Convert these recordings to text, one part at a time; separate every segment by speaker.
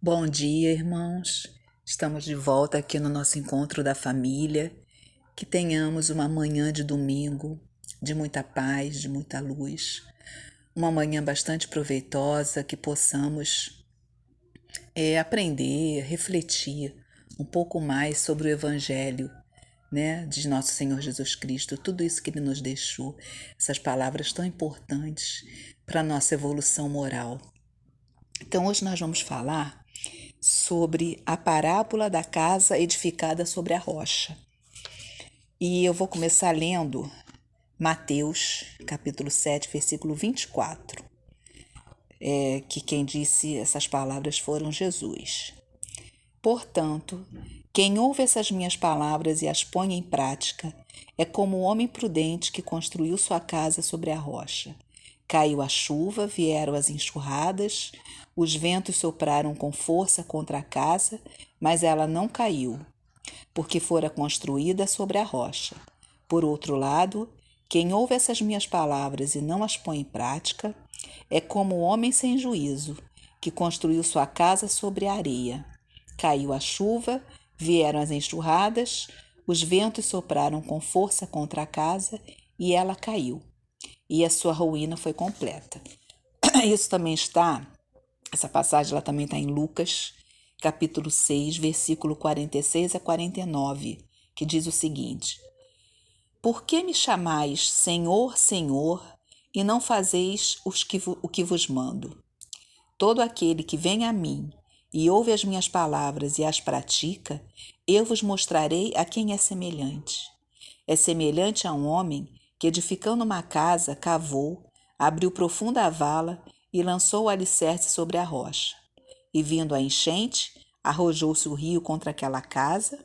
Speaker 1: Bom dia, irmãos. Estamos de volta aqui no nosso encontro da família. Que tenhamos uma manhã de domingo de muita paz, de muita luz. Uma manhã bastante proveitosa, que possamos aprender, refletir um pouco mais sobre o Evangelho, né, de nosso Senhor Jesus Cristo, tudo isso que Ele nos deixou, essas palavras tão importantes para a nossa evolução moral. Então, hoje nós vamos falar sobre a parábola da casa edificada sobre a rocha. E eu vou começar lendo Mateus, capítulo 7, versículo 24, que quem disse essas palavras foram Jesus. Portanto, quem ouve essas minhas palavras e as põe em prática é como o homem prudente que construiu sua casa sobre a rocha. Caiu a chuva, vieram as enxurradas, os ventos sopraram com força contra a casa, mas ela não caiu, porque fora construída sobre a rocha. Por outro lado, quem ouve essas minhas palavras e não as põe em prática é como o homem sem juízo, que construiu sua casa sobre a areia. Caiu a chuva, vieram as enxurradas, os ventos sopraram com força contra a casa e ela caiu. E a sua ruína foi completa. Isso também está, essa passagem ela também está em Lucas, capítulo 6, versículo 46 a 49, que diz o seguinte: Por que me chamais Senhor, Senhor, e não fazeis o que vos mando? Todo aquele que vem a mim e ouve as minhas palavras e as pratica, eu vos mostrarei a quem é semelhante. É semelhante a um homem que, edificando uma casa, cavou, abriu profunda vala e lançou o alicerce sobre a rocha. E vindo a enchente, arrojou-se o rio contra aquela casa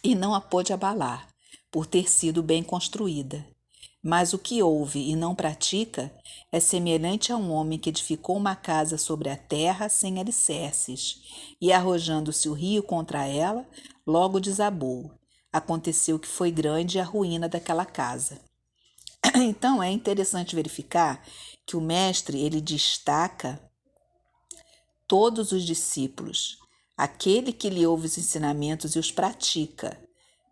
Speaker 1: e não a pôde abalar, por ter sido bem construída. Mas o que ouve e não pratica é semelhante a um homem que edificou uma casa sobre a terra sem alicerces, e arrojando-se o rio contra ela, logo desabou. Aconteceu que foi grande a ruína daquela casa. Então é interessante verificar que o mestre ele destaca todos os discípulos, aquele que lhe ouve os ensinamentos e os pratica.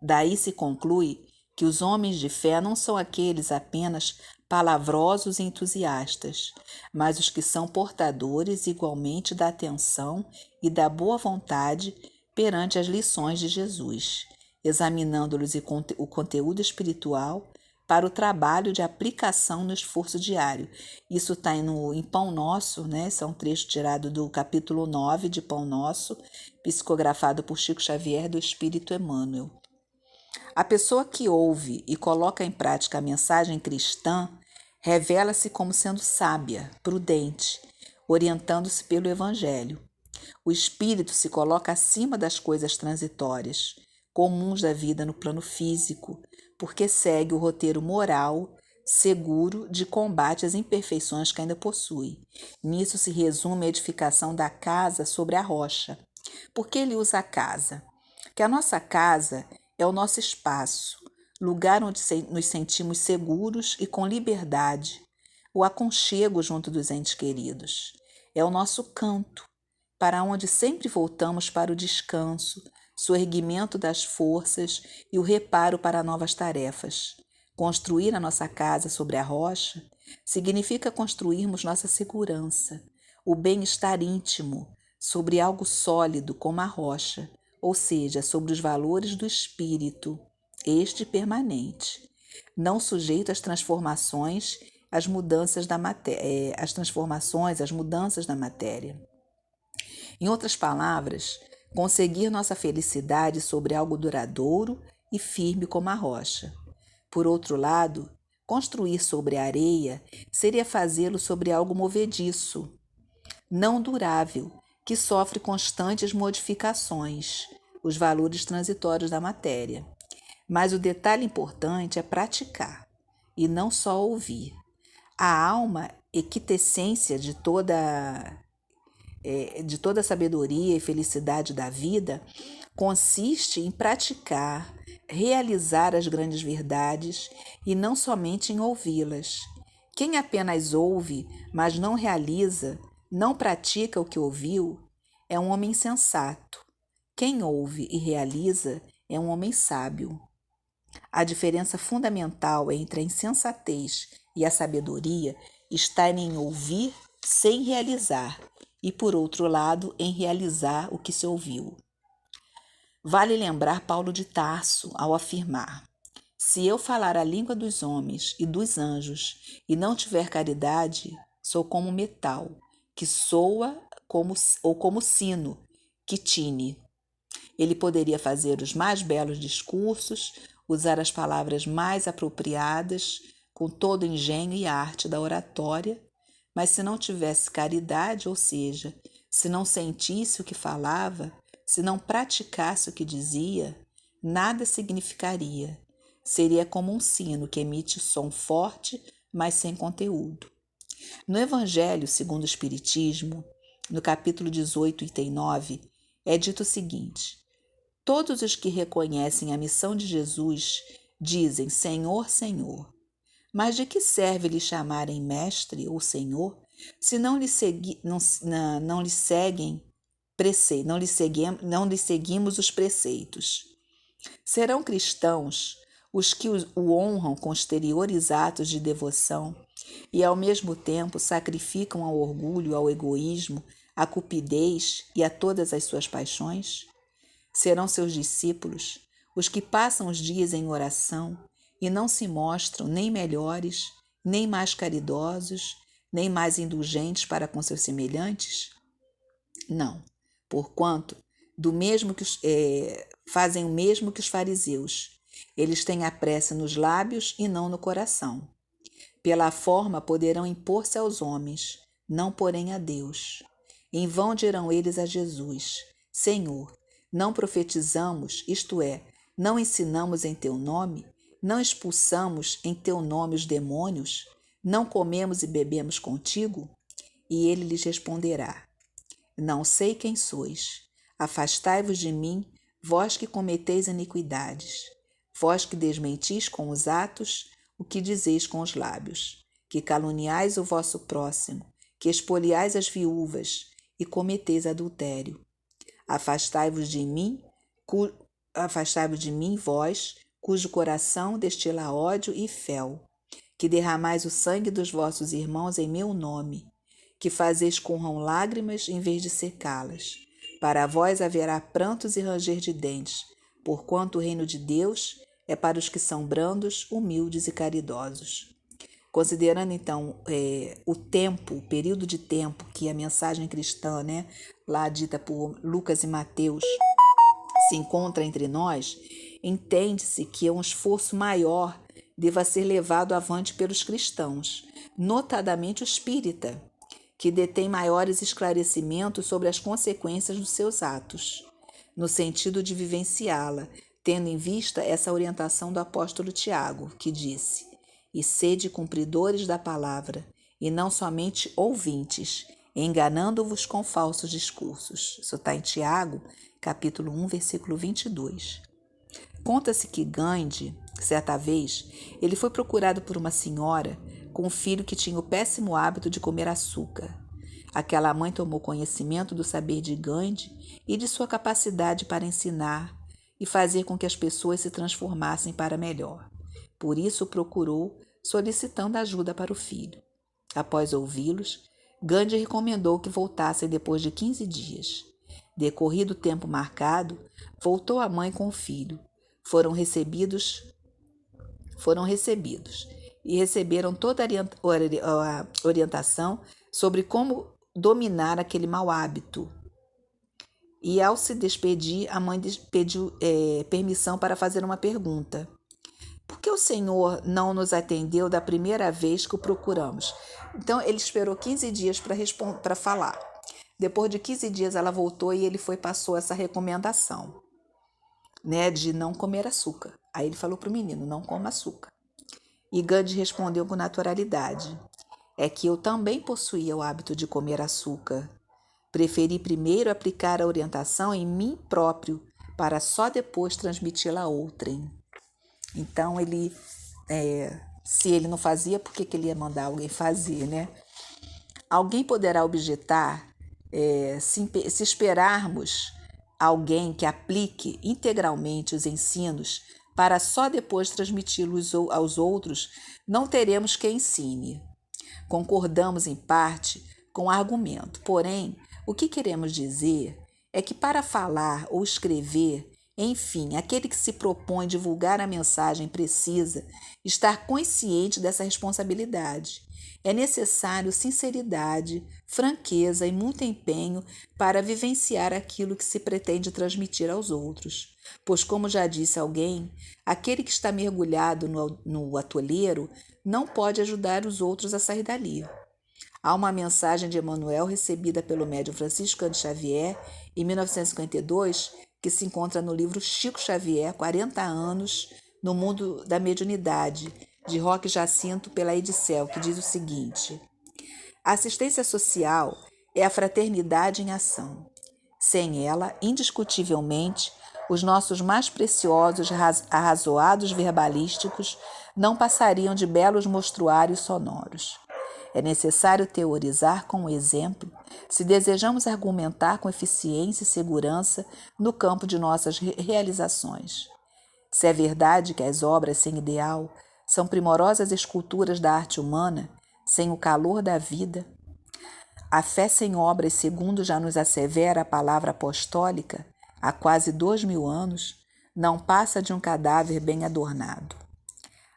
Speaker 1: Daí se conclui que os homens de fé não são aqueles apenas palavrosos e entusiastas, mas os que são portadores igualmente da atenção e da boa vontade perante as lições de Jesus, examinando-lhes o conteúdo espiritual para o trabalho de aplicação no esforço diário. Isso está em Pão Nosso, né? Esse é um trecho tirado do capítulo 9 de Pão Nosso, psicografado por Chico Xavier do Espírito Emmanuel. A pessoa que ouve e coloca em prática a mensagem cristã revela-se como sendo sábia, prudente, orientando-se pelo Evangelho. O espírito se coloca acima das coisas transitórias, comuns da vida no plano físico, porque segue o roteiro moral seguro de combate às imperfeições que ainda possui. Nisso se resume a edificação da casa sobre a rocha. Por que ele usa a casa? Que a nossa casa é o nosso espaço, lugar onde nos sentimos seguros e com liberdade, o aconchego junto dos entes queridos. É o nosso canto, para onde sempre voltamos para o descanso, soerguimento das forças e o reparo para novas tarefas. Construir a nossa casa sobre a rocha significa construirmos nossa segurança, o bem-estar íntimo, sobre algo sólido como a rocha, ou seja, sobre os valores do espírito, este permanente, não sujeito às transformações, às mudanças da matéria, as mudanças da matéria. Em outras palavras, conseguir nossa felicidade sobre algo duradouro e firme como a rocha. Por outro lado, construir sobre a areia seria fazê-lo sobre algo movediço, não durável, que sofre constantes modificações, os valores transitórios da matéria. Mas o detalhe importante é praticar, e não só ouvir. A alma, quintessência de toda a sabedoria e felicidade da vida, consiste em praticar, realizar as grandes verdades e não somente em ouvi-las. Quem apenas ouve, mas não realiza, não pratica o que ouviu é um homem insensato. Quem ouve e realiza é um homem sábio. A diferença fundamental entre a insensatez e a sabedoria está em ouvir sem realizar e, por outro lado, em realizar o que se ouviu. Vale lembrar Paulo de Tarso ao afirmar: se eu falar a língua dos homens e dos anjos e não tiver caridade, sou como metal, que soa como sino, que tine. Ele poderia fazer os mais belos discursos, usar as palavras mais apropriadas, com todo o engenho e arte da oratória, mas se não tivesse caridade, ou seja, se não sentisse o que falava, se não praticasse o que dizia, nada significaria. Seria como um sino que emite som forte, mas sem conteúdo. No Evangelho segundo o Espiritismo, no capítulo 18, item 9, é dito o seguinte: todos os que reconhecem a missão de Jesus dizem Senhor, Senhor. Mas de que serve lhe chamarem mestre ou senhor, se não lhe seguimos os preceitos? Serão cristãos os que o honram com exteriores atos de devoção e ao mesmo tempo sacrificam ao orgulho, ao egoísmo, à cupidez e a todas as suas paixões? Serão seus discípulos os que passam os dias em oração e não se mostram nem melhores, nem mais caridosos, nem mais indulgentes para com seus semelhantes? Não, porquanto fazem o mesmo que os fariseus. Eles têm a prece nos lábios e não no coração. Pela forma poderão impor-se aos homens, não porém a Deus. Em vão dirão eles a Jesus: Senhor, não profetizamos, isto é, não ensinamos em teu nome? Não expulsamos em teu nome os demônios? Não comemos e bebemos contigo? E ele lhes responderá: não sei quem sois. Afastai-vos de mim, vós que cometeis iniquidades. Vós que desmentis com os atos o que dizeis com os lábios, que caluniais o vosso próximo, que expoliais as viúvas e cometeis adultério. Afastai-vos de mim, vós, cujo coração destila ódio e fel, que derramais o sangue dos vossos irmãos em meu nome, que fazeis corram lágrimas em vez de secá-las. Para vós haverá prantos e ranger de dentes, porquanto o reino de Deus é para os que são brandos, humildes e caridosos. Considerando então o período de tempo que a mensagem cristã, lá dita por Lucas e Mateus, se encontra entre nós, entende-se que um esforço maior deva ser levado avante pelos cristãos, notadamente o espírita, que detém maiores esclarecimentos sobre as consequências dos seus atos, no sentido de vivenciá-la, tendo em vista essa orientação do apóstolo Tiago, que disse: e sede cumpridores da palavra, e não somente ouvintes, enganando-vos com falsos discursos. Isso está em Tiago, capítulo 1, versículo 22. Conta-se que Gandhi, certa vez, ele foi procurado por uma senhora com um filho que tinha o péssimo hábito de comer açúcar. Aquela mãe tomou conhecimento do saber de Gandhi e de sua capacidade para ensinar e fazer com que as pessoas se transformassem para melhor. Por isso o procurou, solicitando ajuda para o filho. Após ouvi-los, Gandhi recomendou que voltassem depois de 15 dias. Decorrido o tempo marcado, voltou a mãe com o filho. Foram recebidos e receberam toda a orientação sobre como dominar aquele mau hábito. E ao se despedir, a mãe pediu permissão para fazer uma pergunta. Por que o Senhor não nos atendeu da primeira vez que o procuramos? Então, ele esperou 15 dias para falar. Depois de 15 dias, ela voltou e ele passou essa recomendação, de não comer açúcar. Aí ele falou para o menino, não coma açúcar. E Gandhi respondeu com naturalidade: é que eu também possuía o hábito de comer açúcar. Preferi primeiro aplicar a orientação em mim próprio, para só depois transmiti-la a outrem. Então, se ele não fazia, por que ele ia mandar alguém fazer, Alguém poderá objetar se esperarmos alguém que aplique integralmente os ensinos para só depois transmiti-los aos outros, não teremos quem ensine. Concordamos em parte com o argumento, porém, o que queremos dizer é que para falar ou escrever, enfim, aquele que se propõe divulgar a mensagem precisa estar consciente dessa responsabilidade. É necessário sinceridade, franqueza e muito empenho para vivenciar aquilo que se pretende transmitir aos outros. Pois, como já disse alguém, aquele que está mergulhado no atoleiro não pode ajudar os outros a sair dali. Há uma mensagem de Emmanuel recebida pelo médium Francisco Cândido Xavier em 1952, que se encontra no livro Chico Xavier, 40 anos no mundo da mediunidade, de Roque Jacinto, pela Edicel, que diz o seguinte: a assistência social é a fraternidade em ação. Sem ela, indiscutivelmente, os nossos mais preciosos arrazoados verbalísticos não passariam de belos mostruários sonoros. É necessário teorizar com o exemplo se desejamos argumentar com eficiência e segurança no campo de nossas realizações. Se é verdade que as obras sem ideal são primorosas esculturas da arte humana, sem o calor da vida, a fé sem obras, segundo já nos assevera a palavra apostólica, há quase 2000 anos, não passa de um cadáver bem adornado.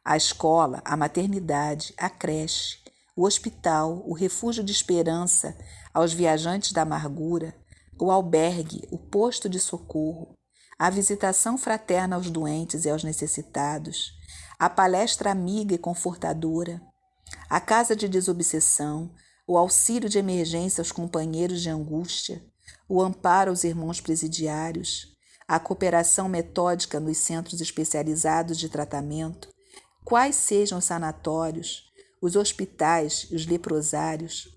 Speaker 1: A escola, a maternidade, a creche, o hospital, o refúgio de esperança aos viajantes da amargura, o albergue, o posto de socorro, a visitação fraterna aos doentes e aos necessitados, a palestra amiga e confortadora, a casa de desobsessão, o auxílio de emergência aos companheiros de angústia, o amparo aos irmãos presidiários, a cooperação metódica nos centros especializados de tratamento, quais sejam os sanatórios, os hospitais e os leprosários,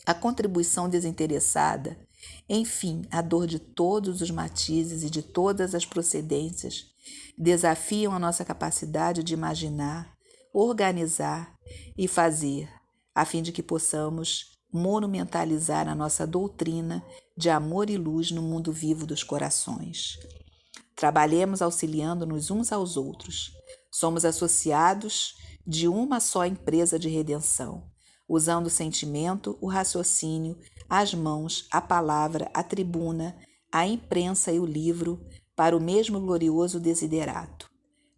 Speaker 1: a contribuição desinteressada, enfim, a dor de todos os matizes e de todas as procedências, desafiam a nossa capacidade de imaginar, organizar e fazer, a fim de que possamos monumentalizar a nossa doutrina de amor e luz no mundo vivo dos corações. Trabalhemos auxiliando-nos uns aos outros. Somos associados de uma só empresa de redenção, usando o sentimento, o raciocínio, as mãos, a palavra, a tribuna, a imprensa e o livro para o mesmo glorioso desiderato.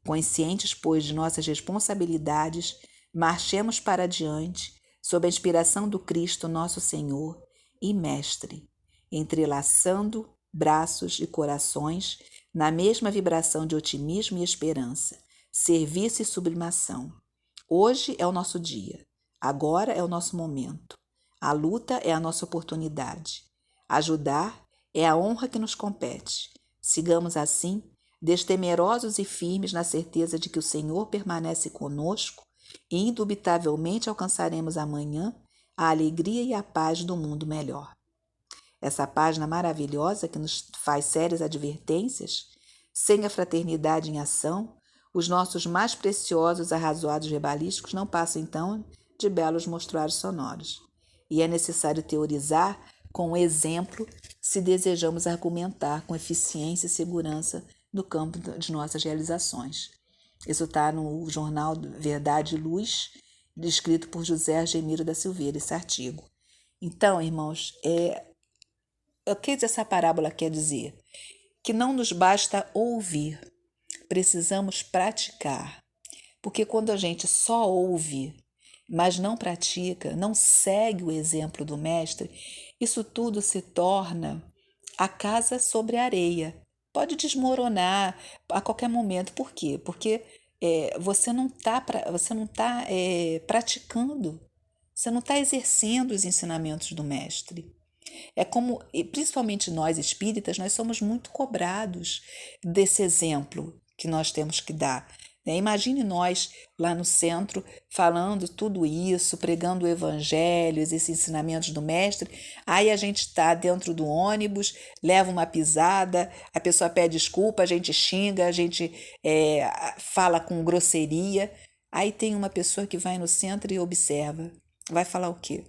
Speaker 1: Conscientes, pois, de nossas responsabilidades, marchemos para adiante, sob a inspiração do Cristo nosso Senhor e Mestre, entrelaçando braços e corações na mesma vibração de otimismo e esperança, serviço e sublimação. Hoje é o nosso dia, agora é o nosso momento. A luta é a nossa oportunidade. Ajudar é a honra que nos compete. Sigamos assim, destemerosos e firmes na certeza de que o Senhor permanece conosco e indubitavelmente alcançaremos amanhã a alegria e a paz do mundo melhor. Essa página maravilhosa que nos faz sérias advertências, sem a fraternidade em ação, os nossos mais preciosos arrazoados verbalísticos não passam, então, de belos mostruários sonoros. E é necessário teorizar com o exemplo se desejamos argumentar com eficiência e segurança no campo de nossas realizações. Isso está no jornal Verdade e Luz, escrito por José Argemiro da Silveira, esse artigo. Então, irmãos, o que essa parábola quer dizer? Que não nos basta ouvir, precisamos praticar. Porque quando a gente só ouve, mas não pratica, não segue o exemplo do mestre, isso tudo se torna a casa sobre a areia. Pode desmoronar a qualquer momento. Por quê? Porque você não está praticando, você não está exercendo os ensinamentos do mestre. É como, e principalmente nós espíritas, nós somos muito cobrados desse exemplo que nós temos que dar. Imagine nós lá no centro falando tudo isso, pregando o evangelho, esses ensinamentos do mestre, aí a gente está dentro do ônibus, leva uma pisada, a pessoa pede desculpa, a gente xinga, a gente fala com grosseria, aí tem uma pessoa que vai no centro e observa, vai falar o quê?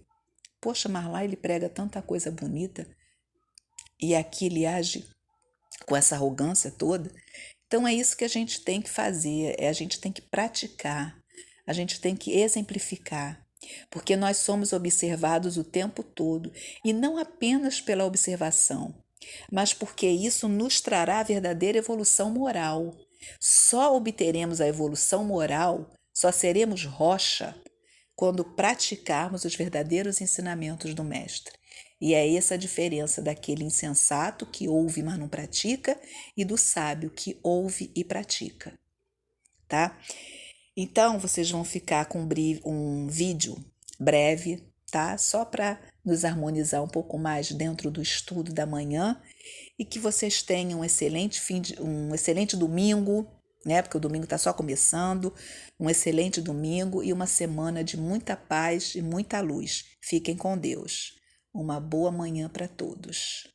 Speaker 1: poxa, mas lá ele prega tanta coisa bonita e aqui ele age com essa arrogância toda. Então é isso que a gente tem que fazer, a gente tem que praticar, a gente tem que exemplificar, porque nós somos observados o tempo todo e não apenas pela observação, mas porque isso nos trará a verdadeira evolução moral. Só obteremos a evolução moral, só seremos rocha quando praticarmos os verdadeiros ensinamentos do Mestre. E é essa a diferença daquele insensato que ouve, mas não pratica, e do sábio que ouve e pratica, tá? Então, vocês vão ficar com um vídeo breve, tá? Só para nos harmonizar um pouco mais dentro do estudo da manhã e que vocês tenham um excelente domingo, né? Porque o domingo está só começando, um excelente domingo e uma semana de muita paz e muita luz. Fiquem com Deus. Uma boa manhã para todos.